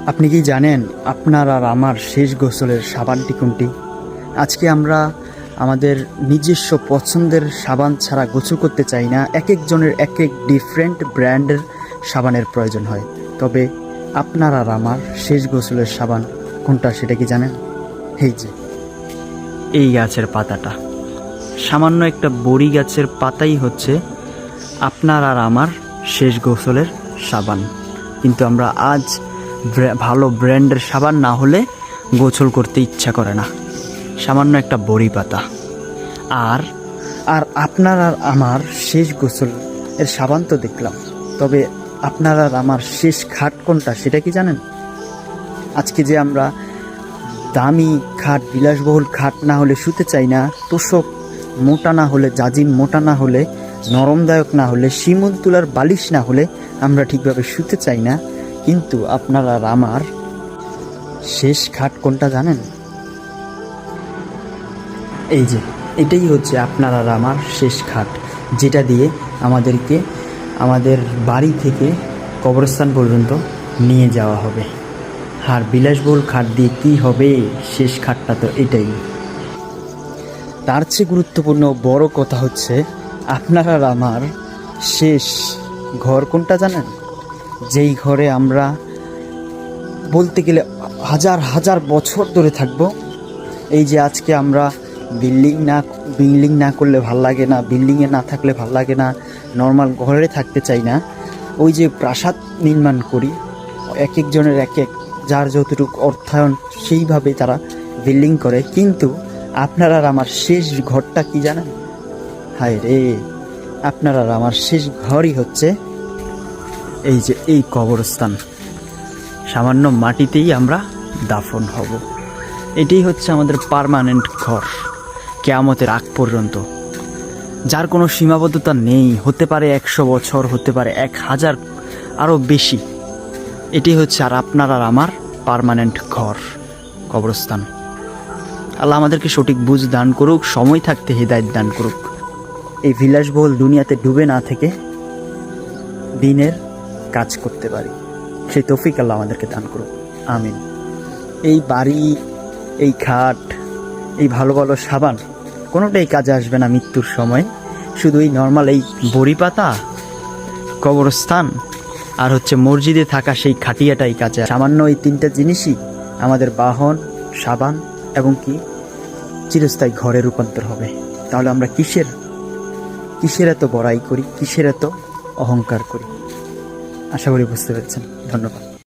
আপনি কি জানেন আপনার আর আমার শেষ গোসলের সাবানটি কোনটি? আজকে আমরা আমাদের নিজস্ব পছন্দের সাবান ছাড়া গোসল করতে চাই না। এক একজনের এক এক ডিফারেন্ট ব্র্যান্ডের সাবানের প্রয়োজন হয়। তবে আপনার আর আমার শেষ গোসলের সাবান কোনটা সেটা কি জানেন? এই যে এই গাছের পাতাটা, সামান্য একটা বড়ি গাছের পাতাই হচ্ছে আপনার আর আমার শেষ গোসলের সাবান। কিন্তু আমরা আজ ভালো ব্র্যান্ডের সাবান না হলে গোসল করতে ইচ্ছা করে না। সামান্য একটা বড়ি পাতা। আর আর আপনার আর আমার শেষ গোসল এর সাবান তো দেখলাম, তবে আপনার আর আমার শেষ খাট কোনটা সেটা কি জানেন? আজকে যে আমরা দামি খাট, বিলাসবহুল খাট না হলে শুতে চাই না, তোষক মোটা না হলে, জাজিম মোটা না হলে, নরমদায়ক না হলে, শিমুল তুলার বালিশ না হলে আমরা ঠিকভাবে শুতে চাই না। কিন্তু আপনার আর আমার শেষ খাট কোনটা জানেন? এই যে এটাই হচ্ছে আপনার আর আমার শেষ খাট, যেটা দিয়ে আমাদেরকে আমাদের বাড়ি থেকে কবরস্থান পর্যন্ত নিয়ে যাওয়া হবে। আর বিলাসবহুল খাট দিয়ে কী হবে? শেষ খাটটা তো এটাই। তার চেয়ে গুরুত্বপূর্ণ বড় কথা হচ্ছে আপনার আর আমার শেষ ঘর কোনটা জানেন? যেই ঘরে আমরা বলতে গেলে হাজার হাজার বছর ধরে থাকবো। এই যে আজকে আমরা বিল্ডিং না করলে ভাল লাগে না, বিল্ডিংয়ে না থাকলে ভাল লাগে না, নর্মাল ঘরে থাকতে চাই না। ওই যে প্রাসাদ নির্মাণ করি, এক একজনের এক এক, যার যতটুকু অর্থায়ন সেইভাবে তারা বিল্ডিং করে। কিন্তু আপনার আর আমার শেষ ঘরটা কি জানেন? হায় রে, আপনার আর আমার শেষ ঘরই হচ্ছে এই যে এই কবরস্থান। সামান্য মাটিতেই আমরা দাফন হব। এটাই হচ্ছে আমাদের পার্মানেন্ট ঘর, কিয়ামতের আগ পর্যন্ত, যার কোনো সীমাবদ্ধতা নেই। হতে পারে 100 বছর, হতে পারে 1000, আরও বেশি। এটি হচ্ছে আর আপনার আর আমার পার্মানেন্ট ঘর, কবরস্থান। আল্লাহ আমাদেরকে সঠিক বুঝ দান করুক, সময় থাকতে হিদায়াত দান করুক। এই বিলাসবহুল দুনিয়াতে ডুবে না থেকে দিনের কাজ করতে পারি, সেই তৌফিক আল্লাহ আমাদেরকে দান করুক। আমিন। এই বাড়ি, এই খাট, এই ভালো ভালো সাবান কোনোটাই কাজে আসবে না মৃত্যুর সময়। শুধু এই নর্মাল এই বড়ি পাতা, কবরস্থান আর হচ্ছে মসজিদে থাকা সেই খাটিয়াটাই কাজে। সামান্য এই 3টা জিনিসই আমাদের বাহন, সাবান এবং কি চিরস্থায়ী ঘরে রূপান্তর হবে। তাহলে আমরা কিসের এত বড়াই করি, কিসের এত অহংকার করি? আশা করি বুঝতে পেরেছেন। ধন্যবাদ।